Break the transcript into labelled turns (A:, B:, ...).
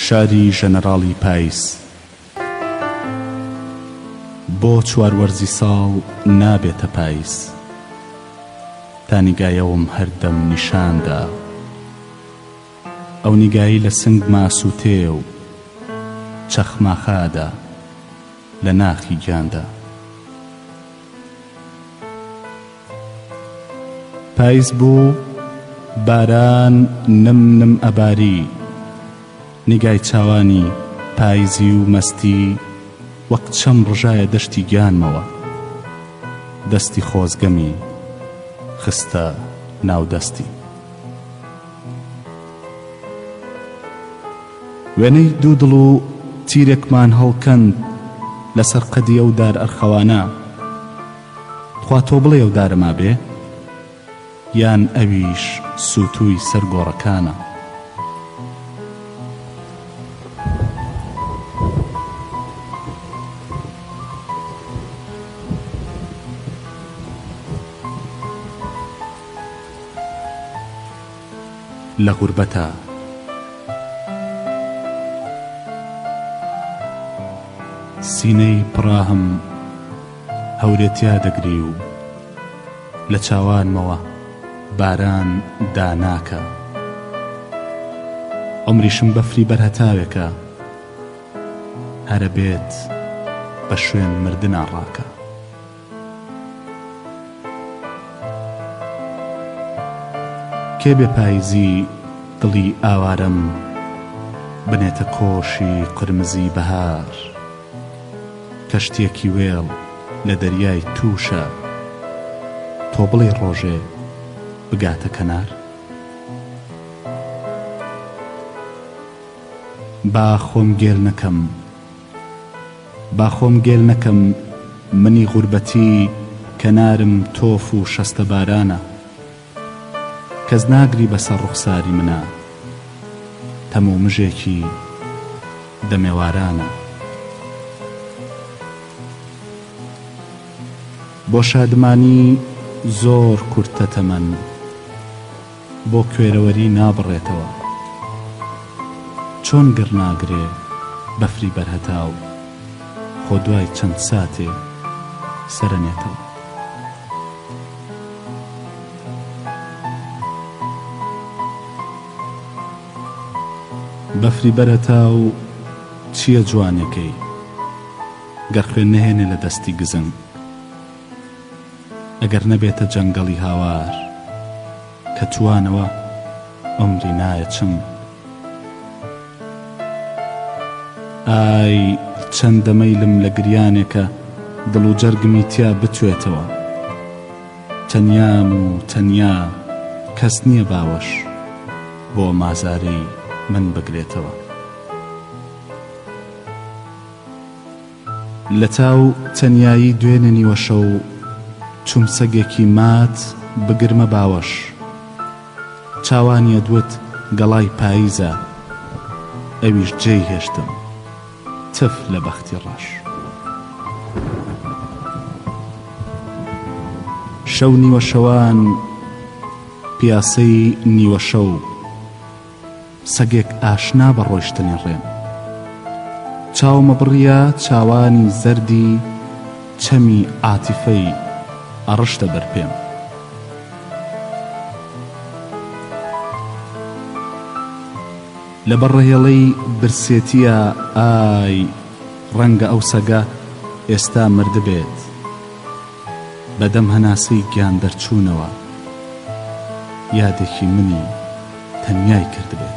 A: شاری ژەنەڕاڵی پایس. بۆ چواروەرزی ساڵ نابێتە پایس، تا نیگایەوم هەردەم نیشاندا. ئەو نیگایی لە سنگ ماسووتێ و چەخماخادا لە ناخی گیاندا. پایس بوو باران نم ئەباری، نیگای چاوانی پایزی و مەستی وەک چەم ڕژایە دەشتی گیانمەوە. دەستی خۆزگەمی خستە ناو دەستی. وێنەی دوو دڵ و تیرێکمان هەڵکەند لەسەر قەدی ئەو دار ئەرخەوانە. خوا تۆ بڵێ ئەو دارەما بێ، یان ئەویش سووتووی سەر گۆڕەکانە. لە غوربەتە سینەی پڕاهم هەورێتیا دەگری و لە چاوانمەوە باران داناکە. عمریشم بەفری بەرهەتاوێکە، هەرە بێت بە شوێن مردنا ڕاکە. کێ بێ پاییزی دڵی ئاوارم بنێتە کۆشی قرمزی بەهار. کەشتێکی وێڵ لە دەریای تووشە، تۆ بڵێ ڕۆژێ بگاتە کەنار. با خۆم گێل نەکەم منی غوربەتی، کەنارم تۆف و شەستە بارانە. کەس ناگری بەسەر ڕوخساری منە، تەموو مژێکی دەمێوارانە. بۆ شادمانی زۆر کورتە تەمەن، بۆ کوێرەوەری نابڕێتەوە. چۆن گڕناگرێ بەفری بەرهەتاو، خۆ دوای چەند ساتێ سەرەنێتەوە. بەفری بەرهەتاو چییە جوانەکەی، گەر خوێن نەهێنێ لە دەستی گزنگ. ئەگەر نەبێتە جەنگەڵی هاوار، کە توانەوە عمری نایە چنگ. ئای چەندە مەیلم لە گریانێکە دڵ و جەرگمی تیا بتوێتەوە. تەنیام و تەنیا کەس نییە باوەش بۆ مازارەی من بگرێتەوە. لە تاو تەنیایی دوێنە نیوە شەو، چوم سەگێکی مات بگرمە باوەش. چاوانیە دوت گەڵای پاییزە، ئەویش جێی هێشتم تف لە بەختی ڕەش. شەو نیوە شەوان پیاسەی نیوە شەو، سەگێک ئاشنا بە ڕۆیشتنی ڕێم. چاومە بڕیە چاوانی زەردی، چەمی عاتیفەی ئەڕشتە بەرپێم. لە بەڕێهێڵەی برسێتیە، ئای ڕەنگە ئەو سەگە ئێستا مردبێت. بەدەم هەناسەی گیان دەرچوونەوە، یادێکی منی تەنیای کردبێت.